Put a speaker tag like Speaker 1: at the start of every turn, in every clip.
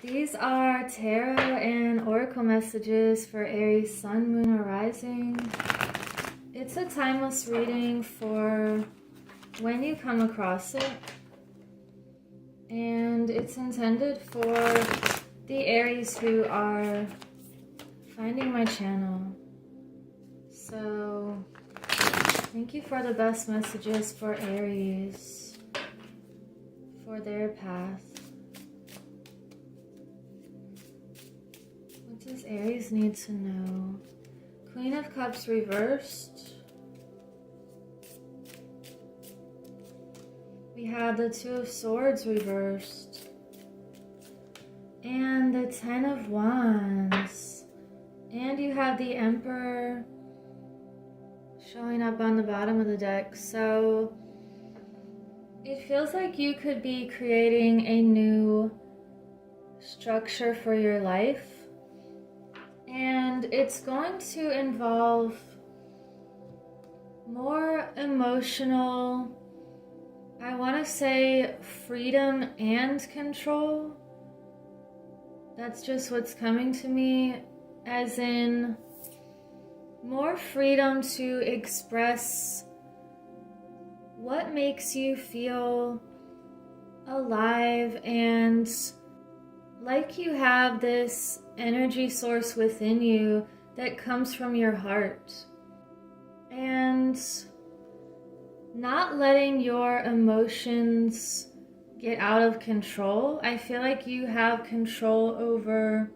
Speaker 1: These are tarot and oracle messages for Aries sun, moon, or rising. It's a timeless reading for when you come across it. And it's intended for the Aries who are finding my channel. So thank you for the best messages for Aries for their path. What does Aries need to know? Queen of Cups reversed. We have the Two of Swords reversed. And the Ten of Wands. And you have the Emperor showing up on the bottom of the deck. So it feels like you could be creating a new structure for your life. And it's going to involve more emotional, I want to say, freedom and control. That's just what's coming to me, as in more freedom to express what makes you feel alive and like you have this energy source within you that comes from your heart. And not letting your emotions get out of control. I feel like you have control over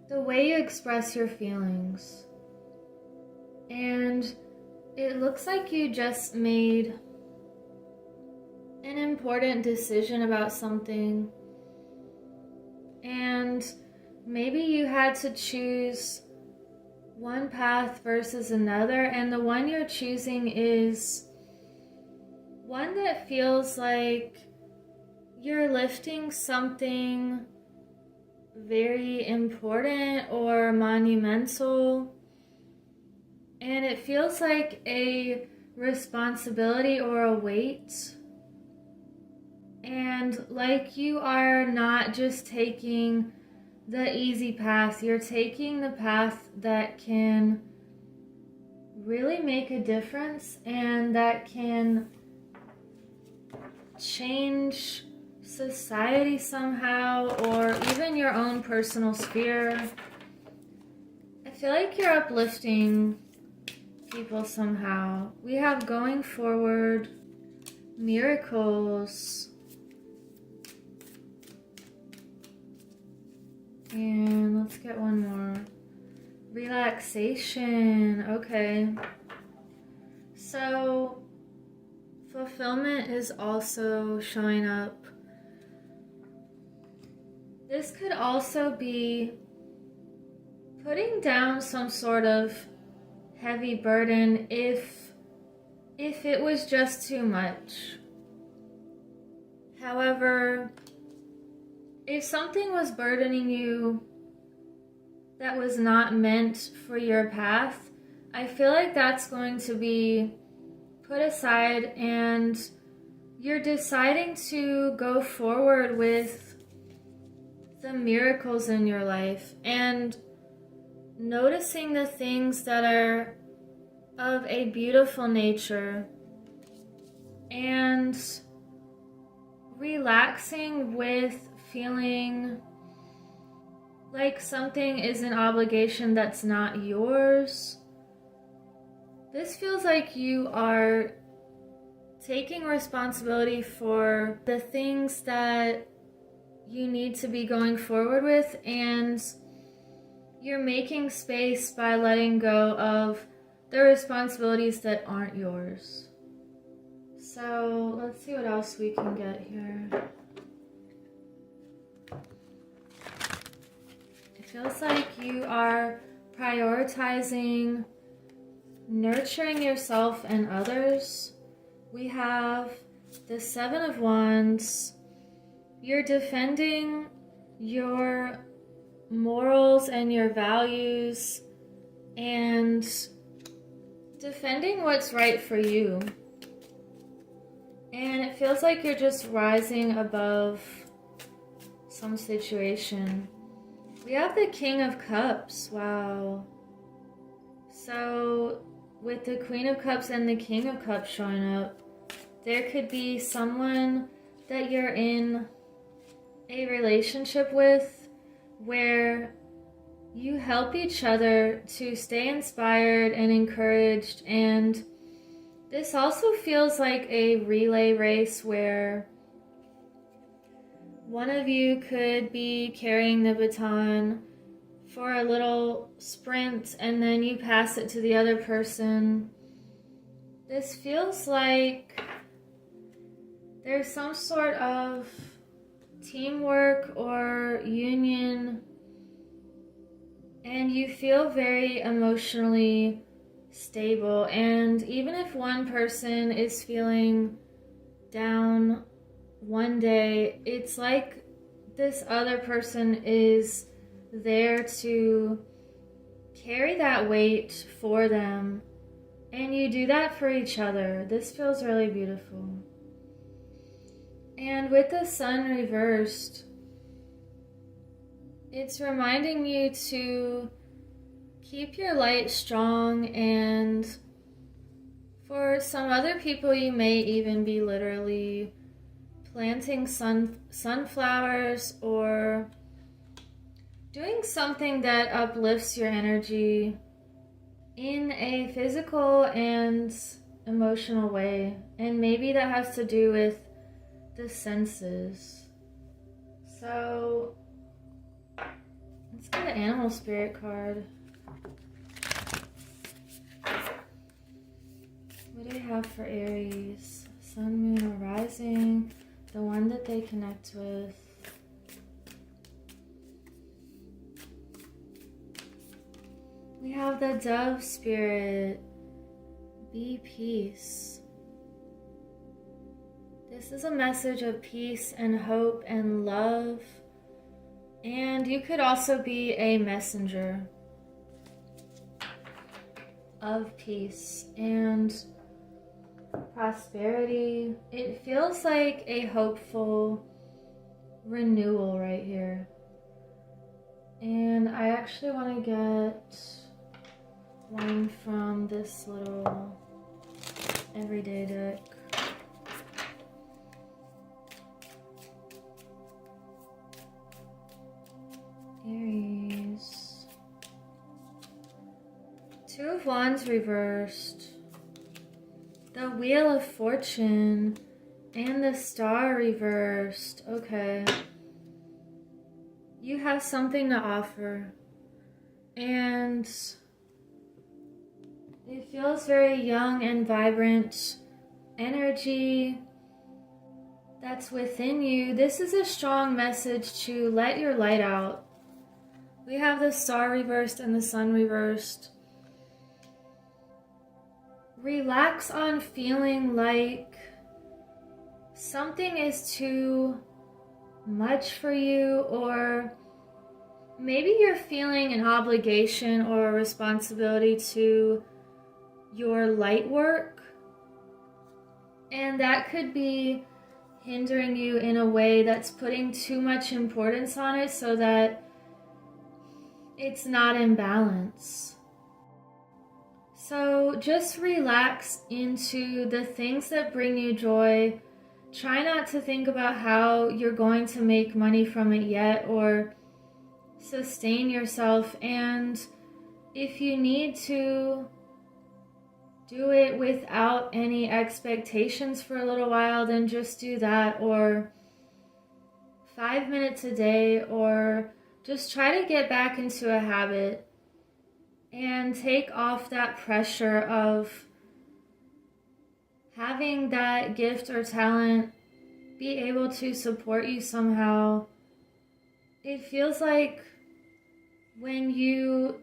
Speaker 1: the way you express your feelings. And it looks like you just made an important decision about something. And maybe you had to choose one path versus another, and the one you're choosing is one that feels like you're lifting something very important or monumental, and it feels like a responsibility or a weight. And like you are not just taking the easy path, you're taking the path that can really make a difference and that can change society somehow, or even your own personal sphere. I feel like you're uplifting people somehow. We have going forward, miracles. And let's get one more. Relaxation. Okay. So fulfillment is also showing up. This could also be putting down some sort of heavy burden if it was just too much. However, if something was burdening you that was not meant for your path, I feel like that's going to be put aside, and you're deciding to go forward with the miracles in your life and noticing the things that are of a beautiful nature and relaxing with feeling like something is an obligation that's not yours. This feels like you are taking responsibility for the things that you need to be going forward with, and you're making space by letting go of the responsibilities that aren't yours. So let's see what else we can get here. It feels like you are prioritizing nurturing yourself and others. We have the Seven of Wands. You're defending your morals and your values and defending what's right for you. And it feels like you're just rising above some situation. We have the King of Cups. Wow. So with the Queen of Cups and the King of Cups showing up, there could be someone that you're in a relationship with where you help each other to stay inspired and encouraged. And this also feels like a relay race where one of you could be carrying the baton for a little sprint and then you pass it to the other person. This feels like there's some sort of teamwork or union, and you feel very emotionally stable. And even if one person is feeling down one day, it's like this other person is there to carry that weight for them, and you do that for each other. This feels really beautiful. And with the Sun reversed, it's reminding you to keep your light strong, and for some other people you may even be literally planting sunflowers or doing something that uplifts your energy in a physical and emotional way. And maybe that has to do with the senses. So let's get an animal spirit card. What do we have for Aries? Sun, moon, or rising, the one that they connect with. We have the dove spirit. Be peace. This is a message of peace and hope and love. And you could also be a messenger of peace and prosperity. It feels like a hopeful renewal right here. And I actually want to get one from this little everyday deck. Aries. Two of Wands reversed. The Wheel of Fortune and the Star reversed. Okay. You have something to offer. And it feels very young and vibrant energy that's within you. This is a strong message to let your light out. We have the Star reversed and the Sun reversed. Relax on feeling like something is too much for you, or maybe you're feeling an obligation or a responsibility to your light work, and that could be hindering you in a way that's putting too much importance on it so that it's not in balance. So just relax into the things that bring you joy. Try not to think about how you're going to make money from it yet or sustain yourself. And if you need to do it without any expectations for a little while, then just do that. Or 5 minutes a day, or just try to get back into a habit and take off that pressure of having that gift or talent be able to support you somehow. It feels like when you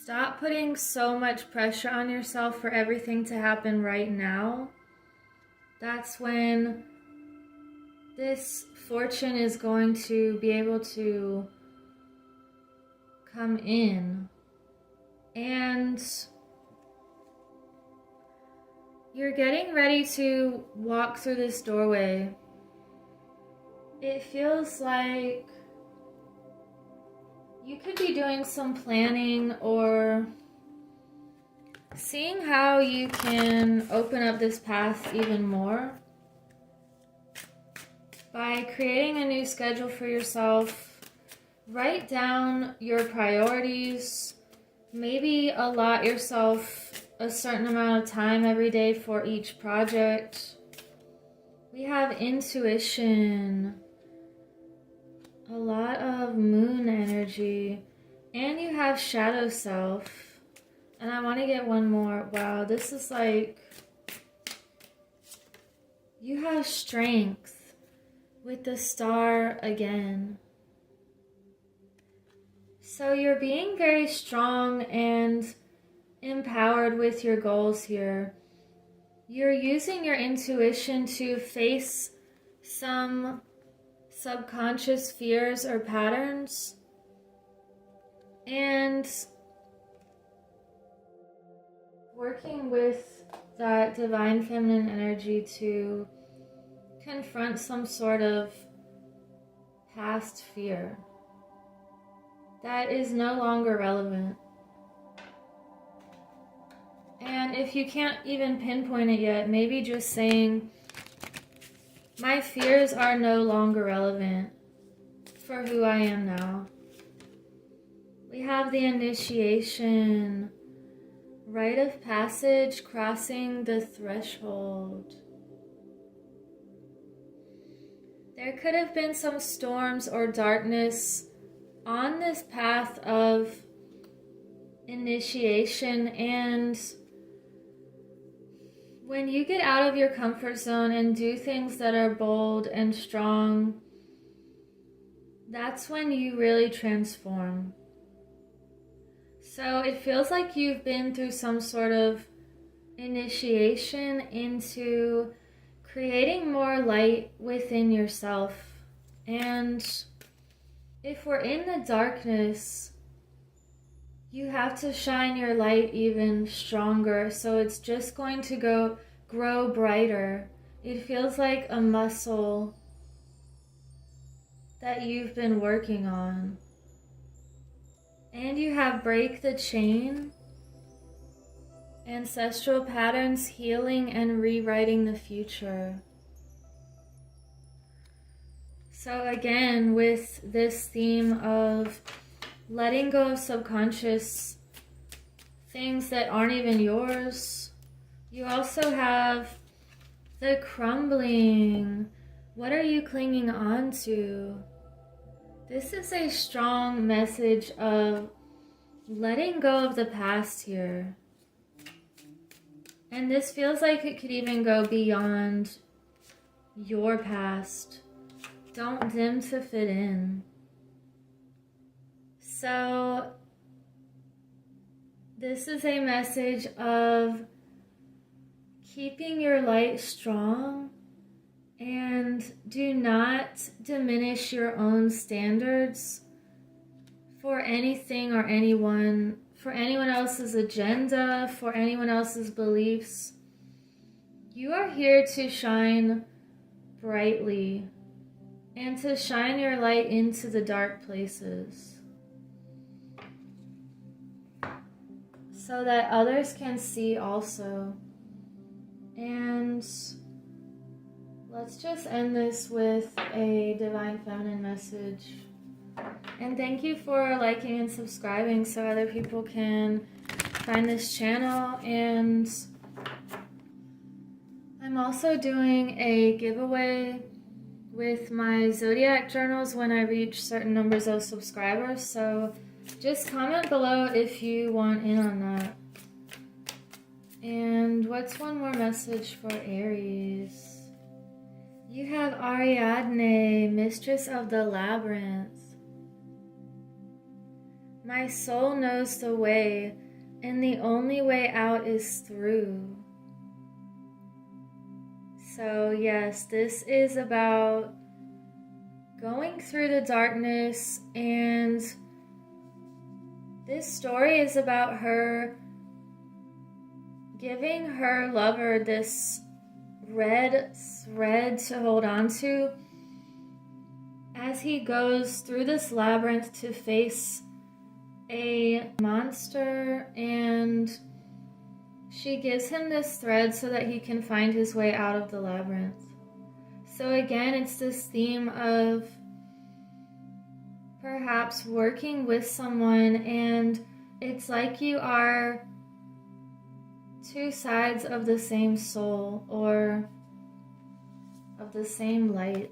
Speaker 1: stop putting so much pressure on yourself for everything to happen right now, that's when this fortune is going to be able to come in. And you're getting ready to walk through this doorway. it feels like you could be doing some planning or seeing how you can open up this path even more by creating a new schedule for yourself. Write down your priorities. Maybe allot yourself a certain amount of time every day for each project. We have intuition, a lot of moon energy, and you have shadow self. And I want to get one more. Wow, this is like, you have strength with the star again. So you're being very strong and empowered with your goals here. You're using your intuition to face some subconscious fears or patterns, and working with that divine feminine energy to confront some sort of past fear that is no longer relevant. And if you can't even pinpoint it yet, maybe just saying, my fears are no longer relevant for who I am now. We have the initiation, rite of passage, crossing the threshold. There could have been some storms or darkness on this path of initiation, and when you get out of your comfort zone and do things that are bold and strong, that's when you really transform. So it feels like you've been through some sort of initiation into creating more light within yourself. And if we're in the darkness, you have to shine your light even stronger, so it's just going to grow brighter. It feels like a muscle that you've been working on. And you have break the chain, ancestral patterns, healing and rewriting the future. So again, with this theme of letting go of subconscious things that aren't even yours, you also have the crumbling. What are you clinging on to? This is a strong message of letting go of the past here. And this feels like it could even go beyond your past. Don't dim to fit in. So this is a message of keeping your light strong, and do not diminish your own standards for anything or anyone, for anyone else's agenda, for anyone else's beliefs. You are here to shine brightly and to shine your light into the dark places so that others can see also. And let's just end this with a divine feminine message. And thank you for liking and subscribing so other people can find this channel. And I'm also doing a giveaway with my zodiac journals when I reach certain numbers of subscribers. So just comment below if you want in on that. And what's one more message for Aries? You have Ariadne, mistress of the labyrinth. My soul knows the way, and the only way out is through. So yes, this is about going through the darkness, and this story is about her giving her lover this red thread to hold on to, as he goes through this labyrinth to face a monster, and she gives him this thread so that he can find his way out of the labyrinth. So again, it's this theme of perhaps working with someone, and it's like you are two sides of the same soul or of the same light.